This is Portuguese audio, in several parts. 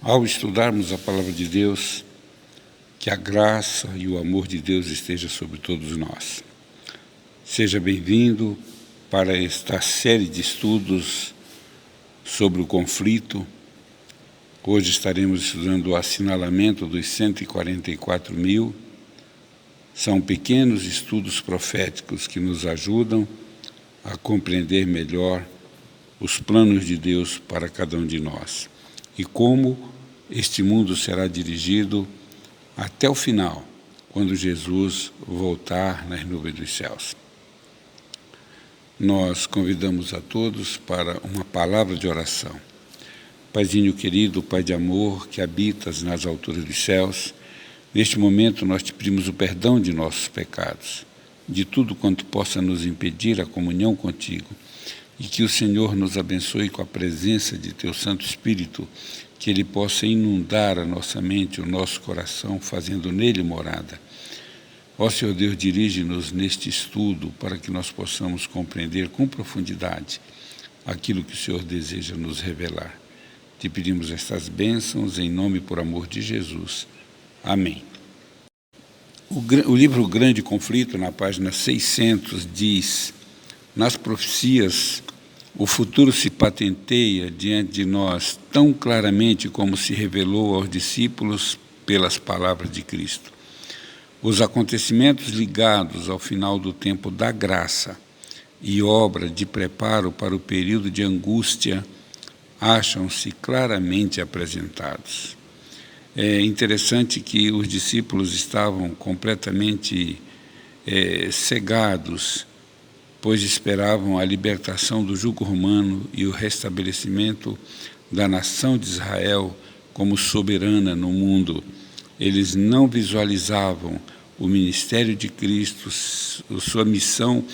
Ao estudarmos a Palavra de Deus, que a graça e o amor de Deus esteja sobre todos nós. Seja bem-vindo para esta série de estudos sobre o conflito. Hoje estaremos estudando o assinalamento dos 144 mil. São pequenos estudos proféticos que nos ajudam a compreender melhor os planos de Deus para cada um de nós e como este mundo será dirigido até o final, quando Jesus voltar nas nuvens dos céus. Nós convidamos a todos para uma palavra de oração. Paizinho querido, Pai de amor, que habitas nas alturas dos céus, neste momento nós te pedimos o perdão de nossos pecados, de tudo quanto possa nos impedir a comunhão contigo, e que o Senhor nos abençoe com a presença de teu Santo Espírito, que ele possa inundar a nossa mente, o nosso coração, fazendo nele morada. Ó Senhor Deus, dirige-nos neste estudo para que nós possamos compreender com profundidade aquilo que o Senhor deseja nos revelar. Te pedimos estas bênçãos em nome e por amor de Jesus. Amém. O livro Grande Conflito, na página 600, diz: nas profecias, o futuro se patenteia diante de nós tão claramente como se revelou aos discípulos pelas palavras de Cristo. Os acontecimentos ligados ao final do tempo da graça e obra de preparo para o período de angústia acham-se claramente apresentados. É interessante que os discípulos estavam completamente cegados, pois esperavam a libertação do jugo romano e o restabelecimento da nação de Israel como soberana no mundo. Eles não visualizavam o ministério de Cristo, sua missão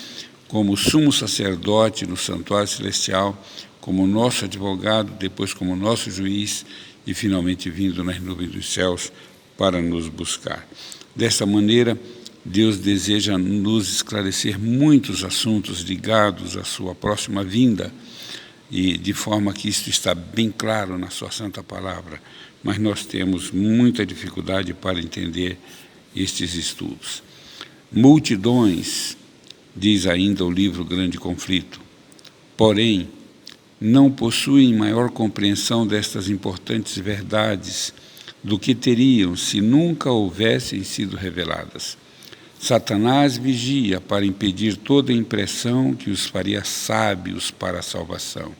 como sumo sacerdote no santuário celestial, como nosso advogado, depois como nosso juiz e finalmente vindo nas nuvens dos céus para nos buscar. Desta maneira, Deus deseja nos esclarecer muitos assuntos ligados à sua próxima vinda, e de forma que isto está bem claro na sua santa palavra, mas nós temos muita dificuldade para entender estes estudos. Multidões, diz ainda o livro Grande Conflito, porém, não possuem maior compreensão destas importantes verdades do que teriam se nunca houvessem sido reveladas. Satanás vigia para impedir toda impressão que os faria sábios para a salvação,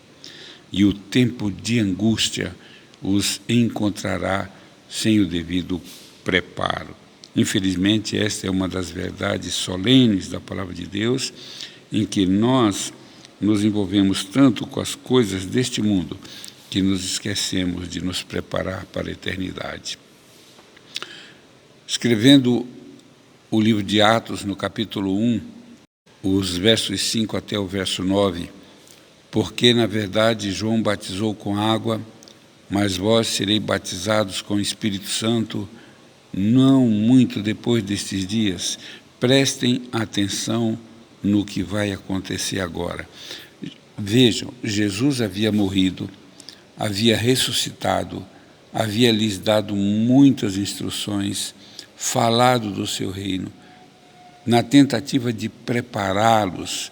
e o tempo de angústia os encontrará sem o devido preparo. Infelizmente, esta é uma das verdades solenes da Palavra de Deus, em que nós nos envolvemos tanto com as coisas deste mundo que nos esquecemos de nos preparar para a eternidade. Escrevendo o livro de Atos, no capítulo 1, os versos 5 até o verso 9, porque, na verdade, João batizou com água, mas vós sereis batizados com o Espírito Santo, não muito depois destes dias. Prestem atenção no que vai acontecer agora. Vejam, Jesus havia morrido, havia ressuscitado, havia lhes dado muitas instruções, falado do seu reino, na tentativa de prepará-los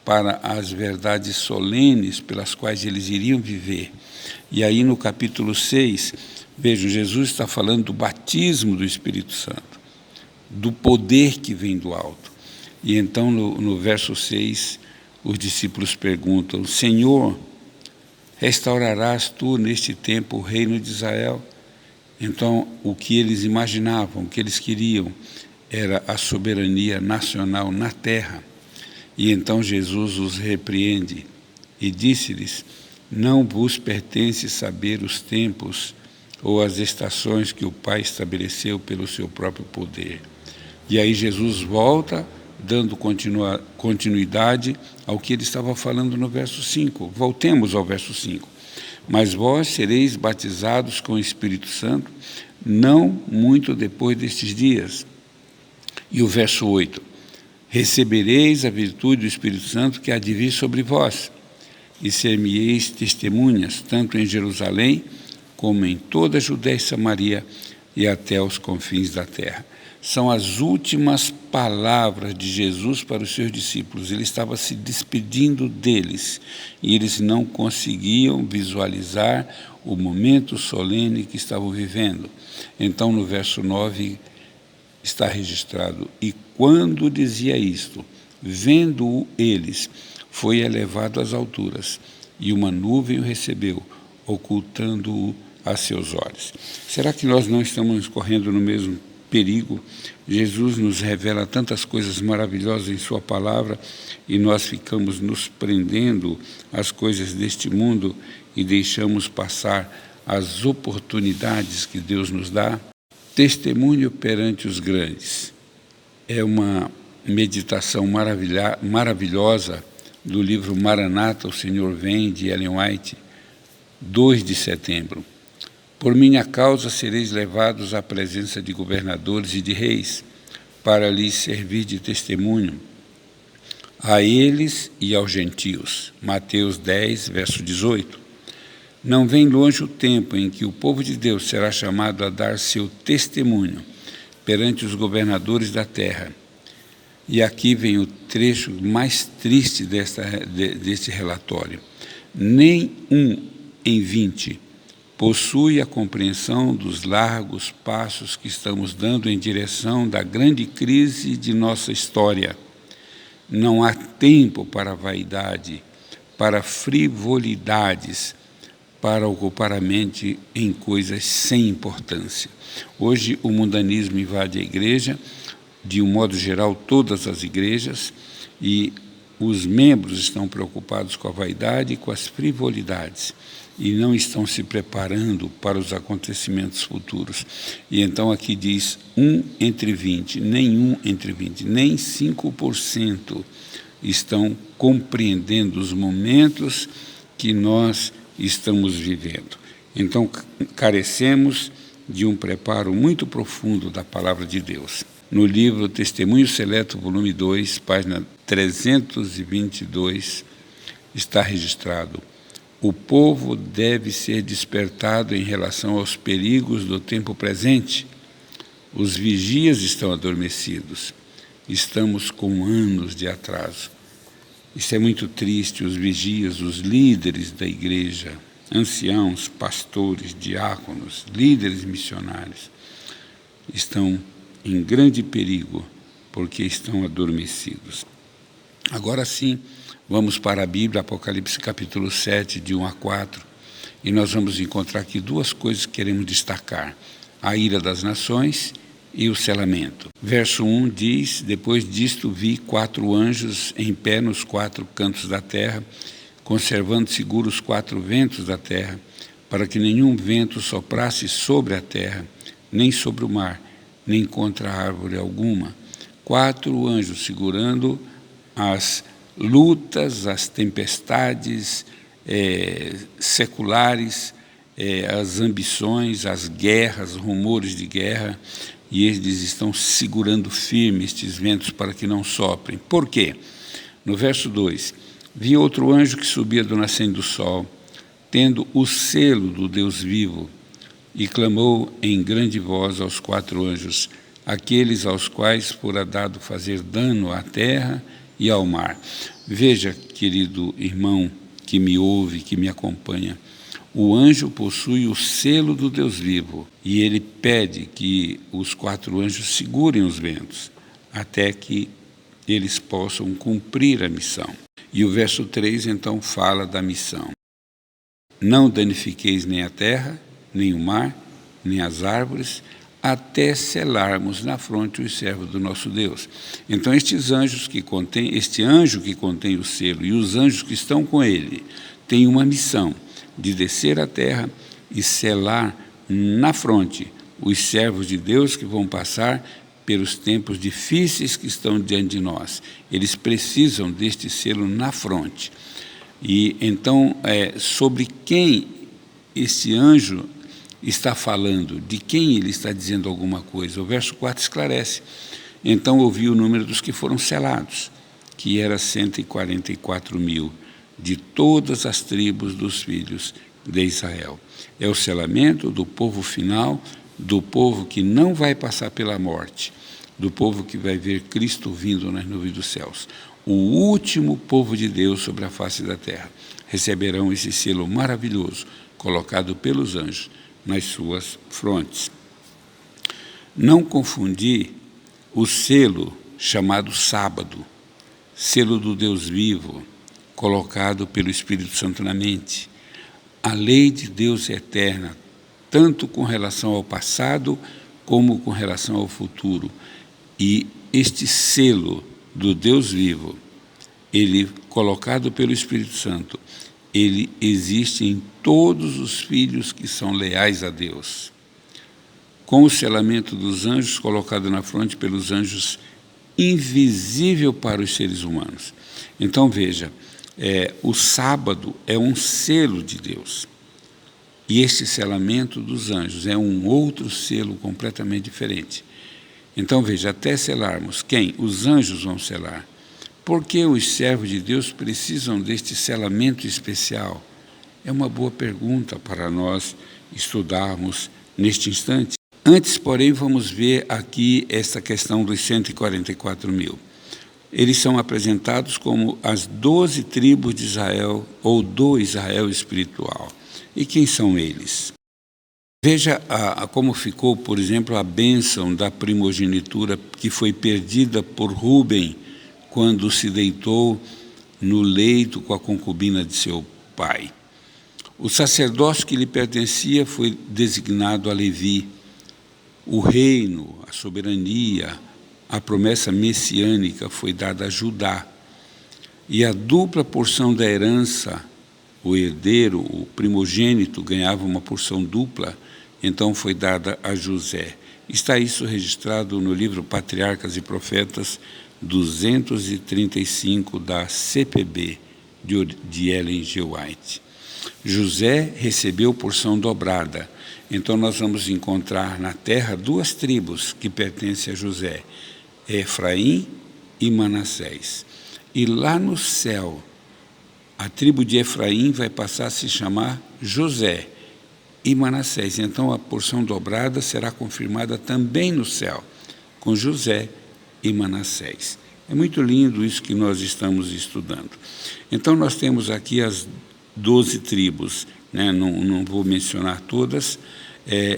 para as verdades solenes pelas quais eles iriam viver. E aí no capítulo 6, vejam, Jesus está falando do batismo do Espírito Santo, do poder que vem do alto. E então no verso 6, os discípulos perguntam: Senhor, restaurarás tu neste tempo o reino de Israel? Então, o que eles imaginavam, o que eles queriam, era a soberania nacional na terra. E então Jesus os repreende e disse-lhes: não vos pertence saber os tempos ou as estações que o Pai estabeleceu pelo seu próprio poder. E aí Jesus volta, dando continuidade ao que ele estava falando no verso 5. Voltemos ao verso 5. Mas vós sereis batizados com o Espírito Santo, não muito depois destes dias. E o verso 8. Recebereis a virtude do Espírito Santo que há de vir sobre vós, e ser-me-eis testemunhas, tanto em Jerusalém, como em toda a Judéia e Samaria e até os confins da terra. São as últimas palavras de Jesus para os seus discípulos. Ele estava se despedindo deles e eles não conseguiam visualizar o momento solene que estavam vivendo. Então, no verso 9, está registrado: e quando dizia isto, vendo-o eles, foi elevado às alturas, e uma nuvem o recebeu, ocultando-o a seus olhos. Será que nós não estamos correndo no mesmo perigo? Jesus nos revela tantas coisas maravilhosas em sua palavra e nós ficamos nos prendendo às coisas deste mundo e deixamos passar as oportunidades que Deus nos dá. Testemunho perante os grandes é uma meditação maravilhosa do livro Maranata, O Senhor Vem, de Ellen White, 2 de setembro. Por minha causa sereis levados à presença de governadores e de reis, para lhes servir de testemunho a eles e aos gentios. Mateus 10, verso 18. Não vem longe o tempo em que o povo de Deus será chamado a dar seu testemunho perante os governadores da terra. E aqui vem o trecho mais triste deste relatório. Nem um em 20 possui a compreensão dos largos passos que estamos dando em direção da grande crise de nossa história. Não há tempo para vaidade, para frivolidades, para ocupar a mente em coisas sem importância. Hoje o mundanismo invade a igreja, de um modo geral todas as igrejas, e os membros estão preocupados com a vaidade e com as frivolidades, e não estão se preparando para os acontecimentos futuros. E então aqui diz 1 entre 20, nenhum entre 20, nem 5% estão compreendendo os momentos que nós estamos vivendo. Então carecemos de um preparo muito profundo da palavra de Deus. No livro Testemunho Seleto, volume 2, página 322, está registrado: o povo deve ser despertado em relação aos perigos do tempo presente. Os vigias estão adormecidos. Estamos com anos de atraso. Isso é muito triste. Os vigias, os líderes da igreja, anciãos, pastores, diáconos, líderes missionários, estão em grande perigo porque estão adormecidos. Agora sim, vamos para a Bíblia, Apocalipse capítulo 7, de 1 a 4, e nós vamos encontrar aqui duas coisas que queremos destacar: a ira das nações e o selamento. Verso 1 diz: depois disto vi 4 anjos em pé nos 4 cantos da terra, conservando seguros os 4 ventos da terra, para que nenhum vento soprasse sobre a terra, nem sobre o mar, nem contra árvore alguma. 4 anjos segurando as lutas, as tempestades seculares, as ambições, as guerras, rumores de guerra, e eles estão segurando firme estes ventos para que não soprem. Por quê? No verso 2, vi outro anjo que subia do nascente do sol, tendo o selo do Deus vivo, e clamou em grande voz aos 4 anjos, aqueles aos quais fora dado fazer dano à terra e ao mar. Veja, querido irmão que me ouve, que me acompanha, o anjo possui o selo do Deus vivo e ele pede que os 4 anjos segurem os ventos até que eles possam cumprir a missão. E o verso 3 então fala da missão: não danifiqueis nem a terra, nem o mar, nem as árvores, até selarmos na fronte os servos do nosso Deus. Então este anjo que contém o selo e os anjos que estão com ele têm uma missão de descer à terra e selar na fronte os servos de Deus que vão passar pelos tempos difíceis que estão diante de nós. Eles precisam deste selo na fronte. E então, sobre quem esse anjo está falando, de quem ele está dizendo alguma coisa? O verso 4 esclarece: então ouvi o número dos que foram selados, que era 144.000, de todas as tribos dos filhos de Israel. É o selamento do povo final, do povo que não vai passar pela morte, do povo que vai ver Cristo vindo nas nuvens dos céus. O último povo de Deus sobre a face da terra receberão esse selo maravilhoso colocado pelos anjos nas suas frontes. Não confundir o selo chamado sábado, selo do Deus vivo, colocado pelo Espírito Santo na mente. A lei de Deus é eterna, tanto com relação ao passado como com relação ao futuro. E este selo do Deus vivo, ele colocado pelo Espírito Santo, ele existe em todos os filhos que são leais a Deus. Com o selamento dos anjos colocado na fronte pelos anjos, invisível para os seres humanos. Então veja, o sábado é um selo de Deus. E este selamento dos anjos é um outro selo completamente diferente. Então veja, até selarmos, quem? Os anjos vão selar. Por que os servos de Deus precisam deste selamento especial? É uma boa pergunta para nós estudarmos neste instante. Antes, porém, vamos ver aqui essa questão dos 144 mil. Eles são apresentados como as 12 tribos de Israel, ou do Israel espiritual. E quem são eles? Veja como ficou, por exemplo, a bênção da primogenitura que foi perdida por Rúben quando se deitou no leito com a concubina de seu pai. O sacerdócio que lhe pertencia foi designado a Levi. O reino, a soberania, a promessa messiânica foi dada a Judá. E a dupla porção da herança, o herdeiro, o primogênito, ganhava uma porção dupla, então foi dada a José. Está isso registrado no livro Patriarcas e Profetas 235 da CPB, de Ellen G. White. José recebeu porção dobrada. Então nós vamos encontrar na terra 2 tribos que pertencem a José, Efraim e Manassés. E lá no céu, a tribo de Efraim vai passar a se chamar José e Manassés. Então a porção dobrada será confirmada também no céu, com José e Manassés. É muito lindo isso que nós estamos estudando. Então nós temos aqui as 12 tribos, né? Não vou mencionar todas,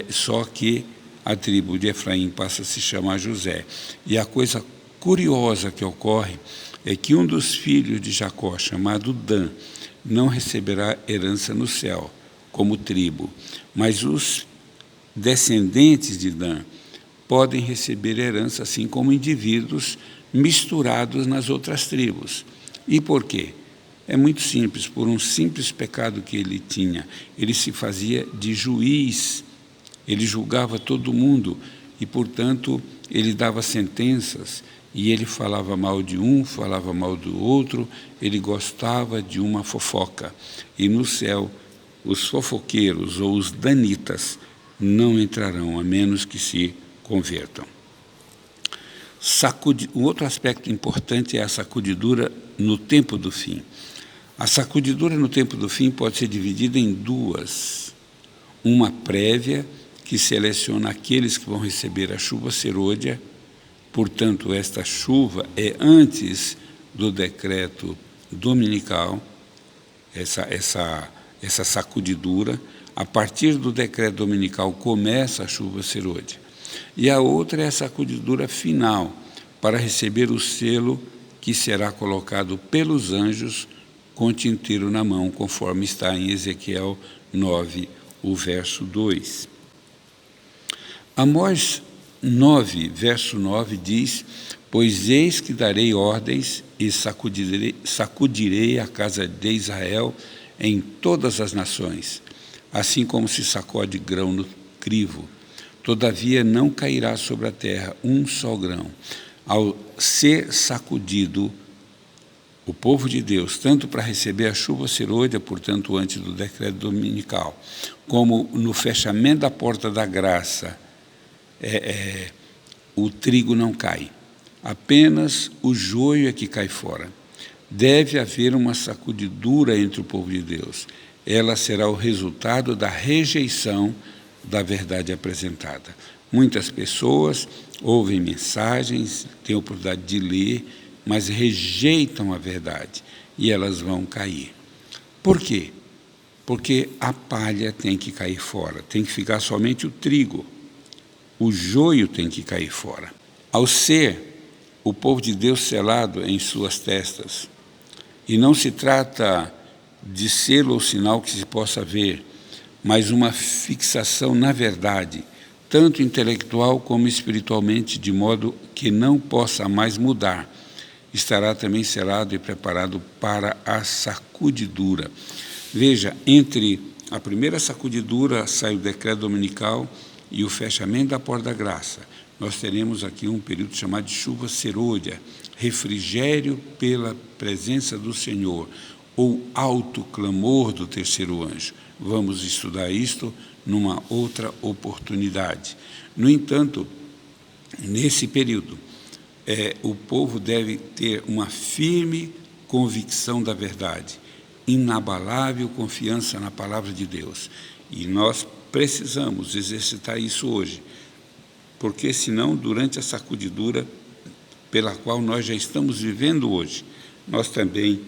só que a tribo de Efraim passa a se chamar José. E a coisa curiosa que ocorre é que um dos filhos de Jacó, chamado Dan, não receberá herança no céu, como tribo, mas os descendentes de Dan podem receber herança, assim como indivíduos misturados nas outras tribos. E por quê? É muito simples, por um simples pecado que ele tinha. Ele se fazia de juiz, ele julgava todo mundo e, portanto, ele dava sentenças e ele falava mal de um, falava mal do outro, ele gostava de uma fofoca. E no céu, os fofoqueiros ou os danitas não entrarão, a menos que se convertam. Um outro aspecto importante é a sacudidura no tempo do fim. A sacudidura no tempo do fim pode ser dividida em 2. Uma prévia, que seleciona aqueles que vão receber a chuva serôdia, portanto, esta chuva é antes do decreto dominical, essa sacudidura. A partir do decreto dominical começa a chuva serôdia. E a outra é a sacudidura final, para receber o selo que será colocado pelos anjos com tinteiro na mão, conforme está em Ezequiel 9, o verso 2. Amós 9, verso 9 diz: pois eis que darei ordens e sacudirei a casa de Israel em todas as nações, assim como se sacode grão no crivo. Todavia não cairá sobre a terra um só grão. Ao ser sacudido o povo de Deus, tanto para receber a chuva serôdia, portanto, antes do decreto dominical, como no fechamento da porta da graça, o trigo não cai. Apenas o joio é que cai fora. Deve haver uma sacudidura entre o povo de Deus. ela será o resultado da rejeição da verdade apresentada. Muitas pessoas ouvem mensagens, têm a oportunidade de ler, mas rejeitam a verdade e elas vão cair. Por quê? Porque a palha tem que cair fora, tem que ficar somente o trigo, o joio tem que cair fora. Ao ser o povo de Deus selado em suas testas, e não se trata de selo ou sinal que se possa ver, mas uma fixação na verdade, tanto intelectual como espiritualmente, de modo que não possa mais mudar, estará também selado e preparado para a sacudidura. Veja, entre a primeira sacudidura sai o decreto dominical e o fechamento da porta da graça. Nós teremos aqui um período chamado de chuva serôdia, refrigério pela presença do Senhor, ou alto clamor do terceiro anjo. Vamos estudar isto numa outra oportunidade. No entanto, nesse período, o povo deve ter uma firme convicção da verdade, inabalável confiança na palavra de Deus. E nós precisamos exercitar isso hoje, porque senão, durante a sacudidura pela qual nós já estamos vivendo hoje, nós também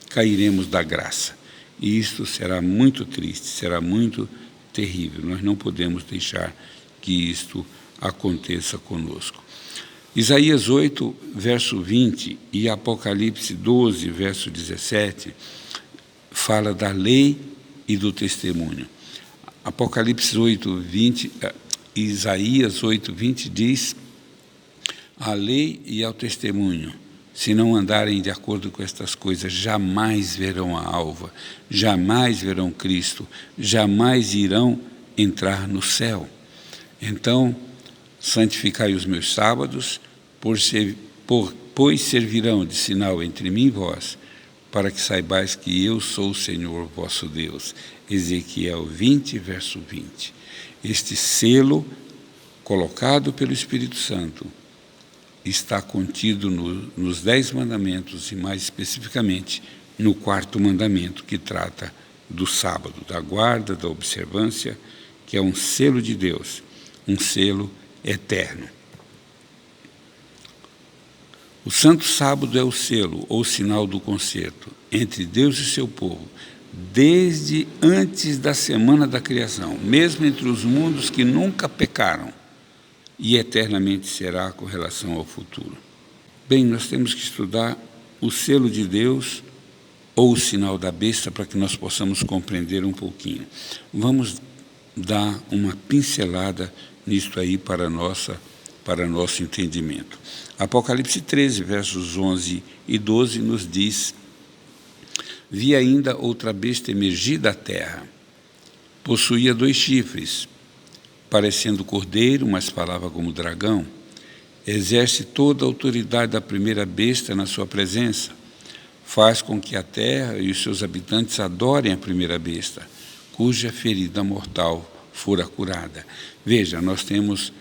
cairemos da graça. E isto será muito triste, será muito terrível. Nós não podemos deixar que isto aconteça conosco. Isaías 8, verso 20 e Apocalipse 12, verso 17, fala da lei e do testemunho. Apocalipse 8, 20, Isaías 8, 20 diz: a lei e ao testemunho, se não andarem de acordo com estas coisas, jamais verão a alva, jamais verão Cristo, jamais irão entrar no céu. Então, santificai os meus sábados, pois servirão de sinal entre mim e vós, para que saibais que eu sou o Senhor vosso Deus. Ezequiel 20, verso 20. Este selo, colocado pelo Espírito Santo, está contido nos 10 mandamentos e, mais especificamente, no 4º mandamento, que trata do sábado, da guarda, da observância, que é um selo de Deus, um selo eterno. O Santo Sábado é o selo ou sinal do concerto entre Deus e seu povo, desde antes da semana da criação, mesmo entre os mundos que nunca pecaram, e eternamente será com relação ao futuro. Bem, nós temos que estudar o selo de Deus ou o sinal da besta para que nós possamos compreender um pouquinho. Vamos dar uma pincelada nisto aí para nosso entendimento. Apocalipse 13, versos 11 e 12 nos diz: vi ainda outra besta emergir da terra. Possuía 2 chifres, parecendo cordeiro, mas falava como dragão. Exerce toda a autoridade da primeira besta na sua presença. Faz com que a terra e os seus habitantes adorem a primeira besta, cuja ferida mortal fora curada. Veja, nós temos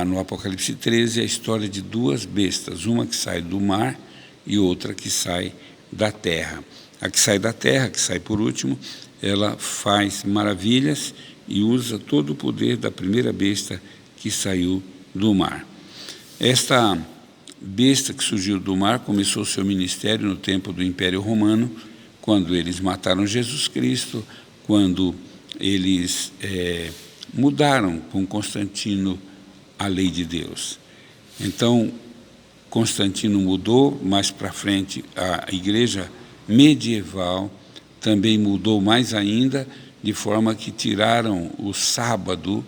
no Apocalipse 13 a história de 2 bestas, uma que sai do mar e outra que sai da terra. A que sai da terra, que sai por último, ela faz maravilhas e usa todo o poder da primeira besta que saiu do mar. Esta besta que surgiu do mar começou seu ministério no tempo do Império Romano, quando eles mataram Jesus Cristo, quando eles mudaram com Constantino a lei de Deus. Então, Constantino mudou, mais para frente a igreja medieval também mudou mais ainda, de forma que tiraram o sábado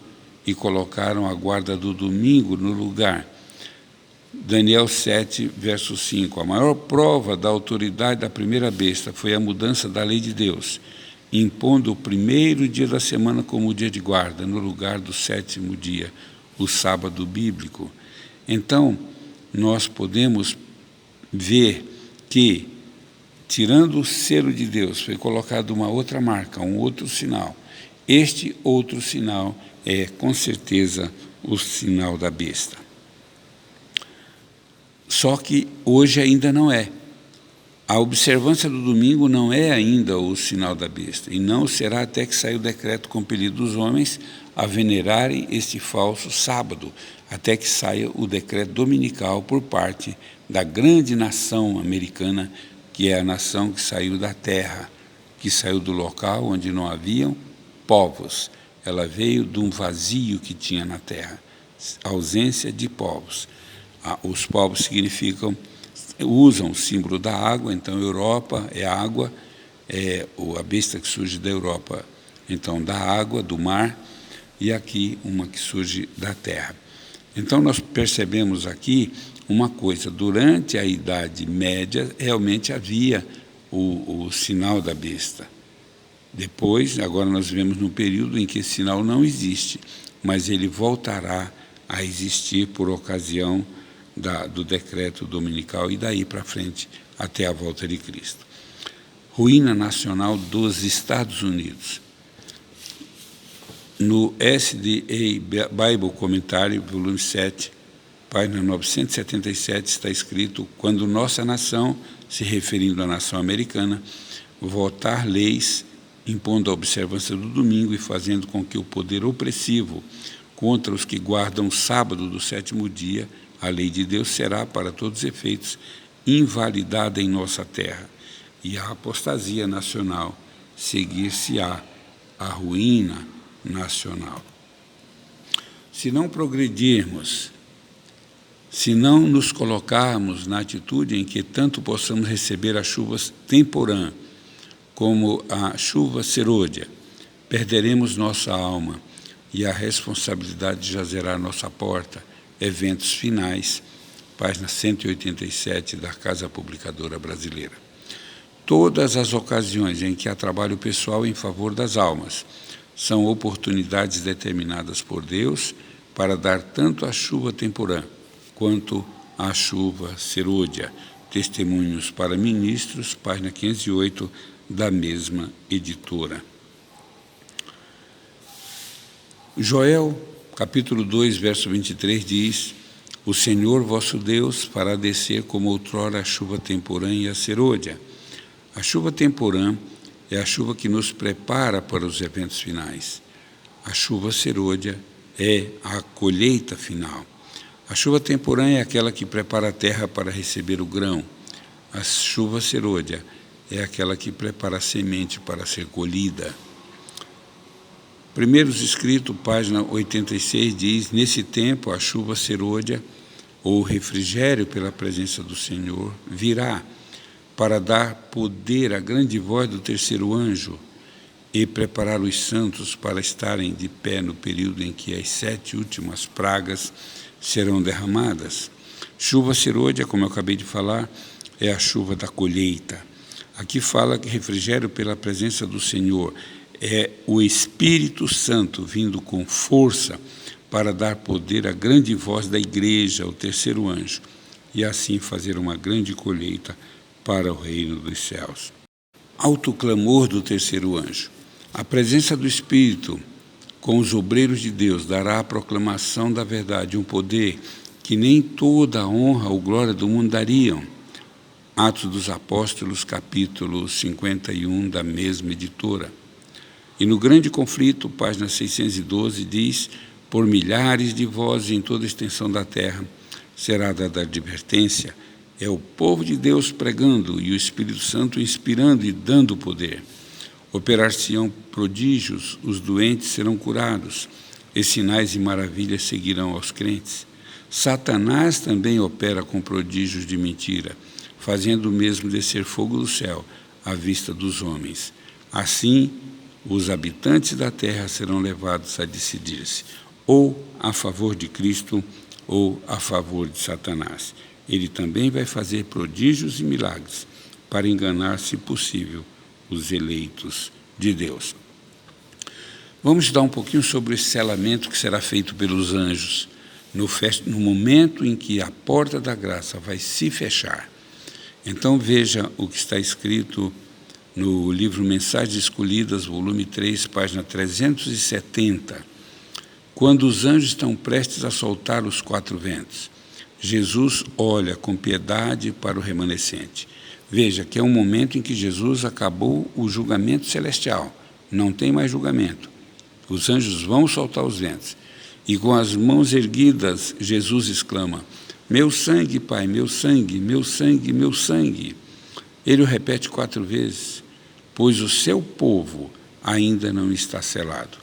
e colocaram a guarda do domingo no lugar. Daniel 7, verso 5. A maior prova da autoridade da primeira besta foi a mudança da lei de Deus, impondo o primeiro dia da semana como dia de guarda, no lugar do 7º dia, o sábado bíblico. Então, nós podemos ver que, tirando o selo de Deus, foi colocado uma outra marca, um outro sinal. Este outro sinal é, com certeza, o sinal da besta. Só que hoje ainda não é. A observância do domingo não é ainda o sinal da besta, e não será até que saia o decreto compelido dos homens a venerarem este falso sábado, até que saia o decreto dominical por parte da grande nação americana, que é a nação que saiu da terra, que saiu do local onde não haviam povos. Ela veio de um vazio que tinha na terra, ausência de povos. Os povos usam o símbolo da água, então Europa é água, a besta que surge da Europa, então da água, do mar, e aqui uma que surge da terra. Então nós percebemos aqui uma coisa: durante a Idade Média realmente havia o sinal da besta. Depois, agora nós vivemos num período em que esse sinal não existe, mas ele voltará a existir por ocasião do decreto dominical e daí para frente até a volta de Cristo. Ruína nacional dos Estados Unidos. No SDA Bible Commentary, volume 7, página 977, está escrito: quando nossa nação, se referindo à nação americana, votar leis impondo a observância do domingo e fazendo com que o poder opressivo contra os que guardam o sábado do sétimo dia, a lei de Deus será, para todos os efeitos, invalidada em nossa terra, e a apostasia nacional seguir-se-á, a ruína nacional. Se não progredirmos, se não nos colocarmos na atitude em que tanto possamos receber as chuvas temporã como a chuva serôdia, perderemos nossa alma e a responsabilidade jazerá à nossa porta. Eventos finais, página 187 da Casa Publicadora Brasileira. Todas as ocasiões em que há trabalho pessoal em favor das almas são oportunidades determinadas por Deus para dar tanto a chuva temporã quanto a chuva serôdia. Testemunhos para Ministros, página 508 da mesma editora. Joel, capítulo 2, verso 23, diz: o Senhor vosso Deus fará descer como outrora a chuva temporã e a serôdia. A chuva temporã é a chuva que nos prepara para os eventos finais. A chuva serôdia é a colheita final. A chuva temporã é aquela que prepara a terra para receber o grão. A chuva serôdia é aquela que prepara a semente para ser colhida. Primeiros Escritos, página 86, diz: nesse tempo a chuva serôdia, ou refrigério pela presença do Senhor, virá para dar poder à grande voz do terceiro anjo e preparar os santos para estarem de pé no período em que as 7 últimas pragas serão derramadas. Chuva serôdia, como eu acabei de falar, é a chuva da colheita. Aqui fala que refrigério pela presença do Senhor é o Espírito Santo vindo com força para dar poder à grande voz da igreja, o terceiro anjo, e assim fazer uma grande colheita para o reino dos céus. Alto clamor do terceiro anjo. A presença do Espírito com os obreiros de Deus dará a proclamação da verdade, um poder que nem toda a honra ou glória do mundo dariam. Atos dos Apóstolos, capítulo 51, da mesma editora. E no grande conflito, página 612, diz: por milhares de vozes em toda a extensão da terra será dada advertência. É o povo de Deus pregando e o Espírito Santo inspirando e dando poder. Operar-se-ão prodígios, os doentes serão curados, e sinais e maravilhas seguirão aos crentes. Satanás também opera com prodígios de mentira, fazendo o mesmo descer fogo do céu à vista dos homens. Assim, os habitantes da terra serão levados a decidir-se, ou a favor de Cristo, ou a favor de Satanás. Ele também vai fazer prodígios e milagres para enganar, se possível, os eleitos de Deus. Vamos estudar um pouquinho sobre esse selamento que será feito pelos anjos no momento em que a porta da graça vai se fechar. Então veja o que está escrito no livro Mensagens Escolhidas, volume 3, página 370. Quando os anjos estão prestes a soltar os 4 ventos, Jesus olha com piedade para o remanescente, Veja que é um momento em que Jesus acabou o julgamento celestial. Não tem mais julgamento. Os anjos vão soltar os ventos. E com as mãos erguidas, Jesus exclama: meu sangue, Pai, meu sangue, meu sangue, meu sangue. Ele o repete 4 vezes, pois o seu povo ainda não está selado.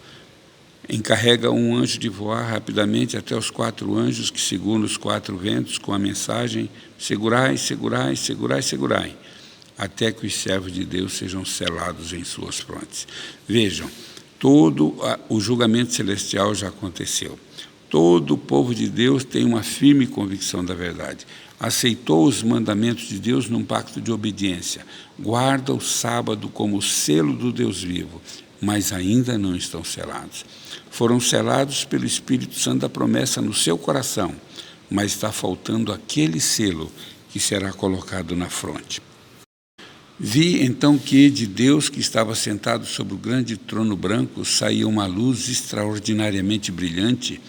Encarrega um anjo de voar rapidamente até os 4 anjos que seguram os 4 ventos com a mensagem: segurai, segurai, segurai, segurai, até que os servos de Deus sejam selados em suas frontes. Vejam, todo o julgamento celestial já aconteceu. Todo o povo de Deus tem uma firme convicção da verdade. Aceitou os mandamentos de Deus num pacto de obediência. Guarda o sábado como o selo do Deus vivo, mas ainda não estão selados. Foram selados pelo Espírito Santo da promessa no seu coração, mas está faltando aquele selo que será colocado na fronte. Vi então que de Deus, que estava sentado sobre o grande trono branco, saía uma luz extraordinariamente brilhante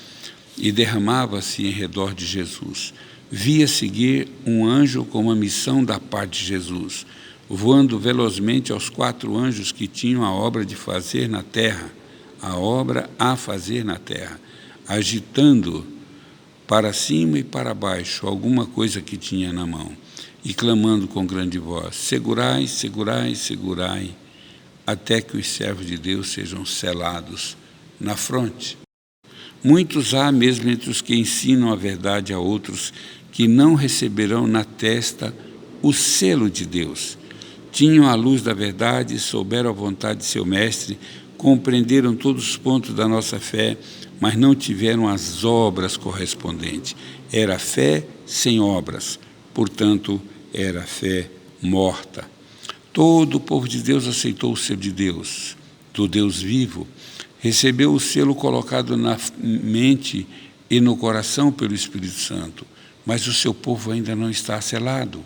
e derramava-se em redor de Jesus. Vi a seguir um anjo com uma missão da parte de Jesus, voando velozmente aos 4 anjos que tinham a obra de fazer na terra, agitando para cima e para baixo alguma coisa que tinha na mão, e clamando com grande voz: segurai, segurai, segurai, até que os servos de Deus sejam selados na fronte. Muitos há, mesmo entre os que ensinam a verdade a outros, que não receberão na testa o selo de Deus. Tinham a luz da verdade, souberam a vontade de seu mestre, compreenderam todos os pontos da nossa fé, mas não tiveram as obras correspondentes. Era fé sem obras, portanto, era fé morta. Todo o povo de Deus aceitou o selo de Deus, do Deus vivo, recebeu o selo colocado na mente e no coração pelo Espírito Santo, mas o seu povo ainda não está selado.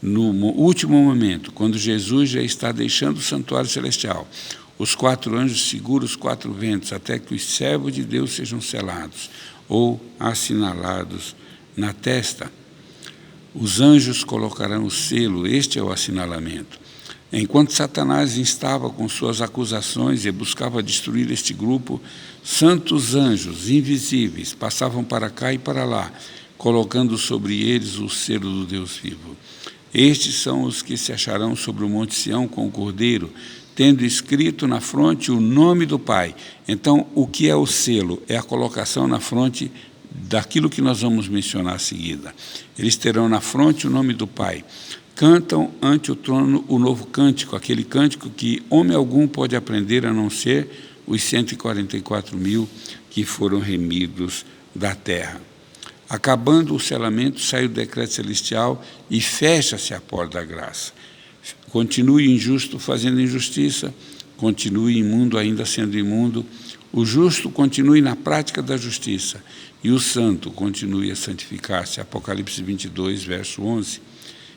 No último momento, quando Jesus já está deixando o santuário celestial, os 4 anjos seguram os 4 ventos até que os servos de Deus sejam selados ou assinalados na testa. Os anjos colocarão o selo, este é o assinalamento. Enquanto Satanás instava com suas acusações e buscava destruir este grupo, santos anjos invisíveis passavam para cá e para lá, colocando sobre eles o selo do Deus vivo. Estes são os que se acharão sobre o Monte Sião com o Cordeiro, tendo escrito na fronte o nome do Pai. Então, o que é o selo? É a colocação na fronte daquilo que nós vamos mencionar a seguida. Eles terão na fronte o nome do Pai. Cantam ante o trono o novo cântico, aquele cântico que homem algum pode aprender a não ser os 144.000 que foram remidos da terra. Acabando o selamento, sai o decreto celestial e fecha-se a porta da graça. Continue injusto fazendo injustiça, continue imundo ainda sendo imundo, o justo continue na prática da justiça e o santo continue a santificar-se. Apocalipse 22, verso 11.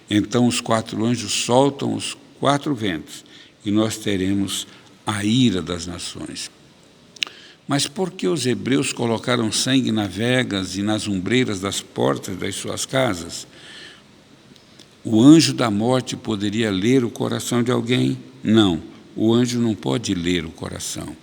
Então os 4 anjos soltam os 4 ventos e nós teremos a ira das nações. Mas por que os hebreus colocaram sangue nas vegas e nas ombreiras das portas das suas casas? O anjo da morte poderia ler o coração de alguém? Não, o anjo não pode ler o coração.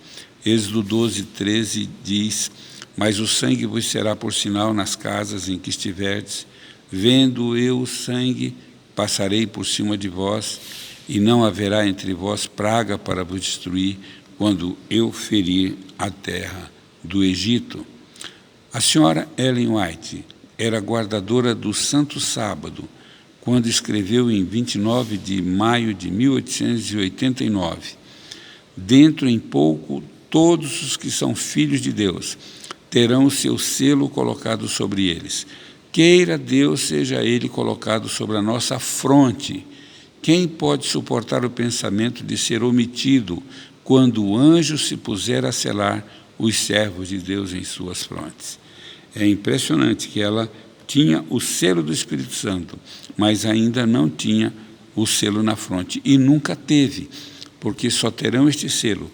Êxodo 12, 13 diz: mas o sangue vos será por sinal nas casas em que estiverdes. Vendo eu o sangue, passarei por cima de vós, e não haverá entre vós praga para vos destruir, quando eu ferir a terra do Egito. A senhora Ellen White era guardadora do Santo Sábado, quando escreveu em 29 de maio de 1889, dentro em pouco todos os que são filhos de Deus terão o seu selo colocado sobre eles. Queira Deus seja ele colocado sobre a nossa fronte. Quem pode suportar o pensamento de ser omitido quando o anjo se puser a selar os servos de Deus em suas frontes? É impressionante que ela tinha o selo do Espírito Santo, mas ainda não tinha o selo na fronte. E nunca teve, porque só terão este selo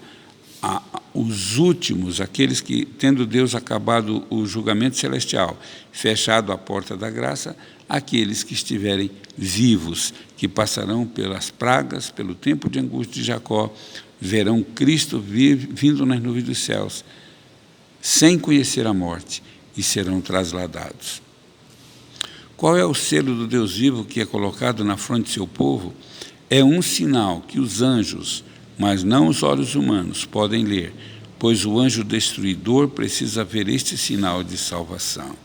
os últimos, aqueles que, tendo Deus acabado o julgamento celestial, fechado a porta da graça, aqueles que estiverem vivos, que passarão pelas pragas, pelo tempo de angústia de Jacó, verão Cristo vindo nas nuvens dos céus, sem conhecer a morte, e serão trasladados. Qual é o selo do Deus vivo que é colocado na fronte de seu povo? É um sinal que os anjos, mas não os olhos humanos, podem ler, pois o anjo destruidor precisa ver este sinal de salvação.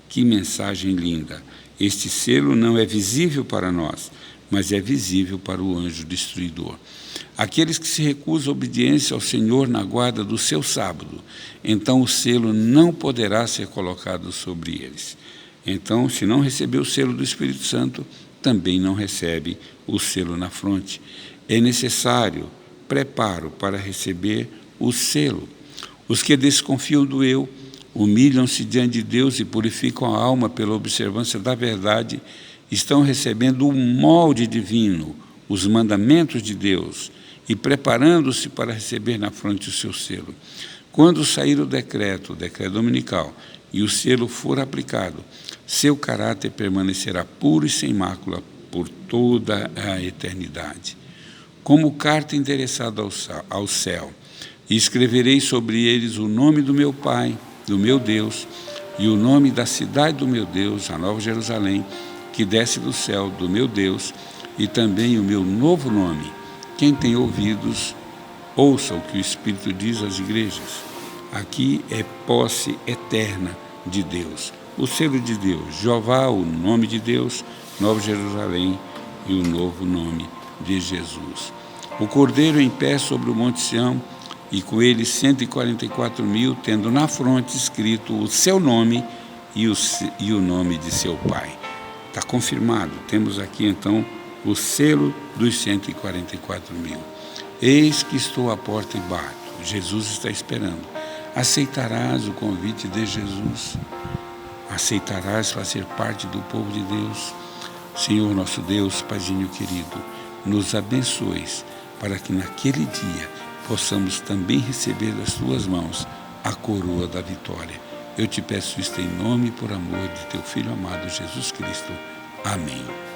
Que mensagem linda! Este selo não é visível para nós, mas é visível para o anjo destruidor. Aqueles que se recusam a obediência ao Senhor na guarda do seu sábado, então o selo não poderá ser colocado sobre eles. Então, se não receber o selo do Espírito Santo, também não recebe o selo na fronte. É necessário preparo para receber o selo. Os que desconfiam do eu, humilham-se diante de Deus e purificam a alma pela observância da verdade, estão recebendo o molde divino, os mandamentos de Deus, e preparando-se para receber na fronte o seu selo. Quando sair o decreto dominical, e o selo for aplicado, seu caráter permanecerá puro e sem mácula por toda a eternidade. Como carta endereçada ao céu, e escreverei sobre eles o nome do meu Pai, do meu Deus, e o nome da cidade do meu Deus, a Nova Jerusalém, que desce do céu, do meu Deus, e também o meu novo nome. Quem tem ouvidos, ouça o que o Espírito diz às igrejas. Aqui é posse eterna de Deus. O selo de Deus, Jeová, o nome de Deus, Nova Jerusalém e o novo nome de Jesus. O Cordeiro em pé sobre o Monte Sião, e com ele 144.000, tendo na fronte escrito o seu nome e o nome de seu Pai. Está confirmado. Temos aqui, então, o selo dos 144.000. Eis que estou à porta e bato. Jesus está esperando. Aceitarás o convite de Jesus? Aceitarás fazer parte do povo de Deus? Senhor nosso Deus, Paizinho querido, nos abençoes para que naquele dia possamos também receber das tuas mãos a coroa da vitória. Eu te peço isto em nome e por amor de teu Filho amado Jesus Cristo. Amém.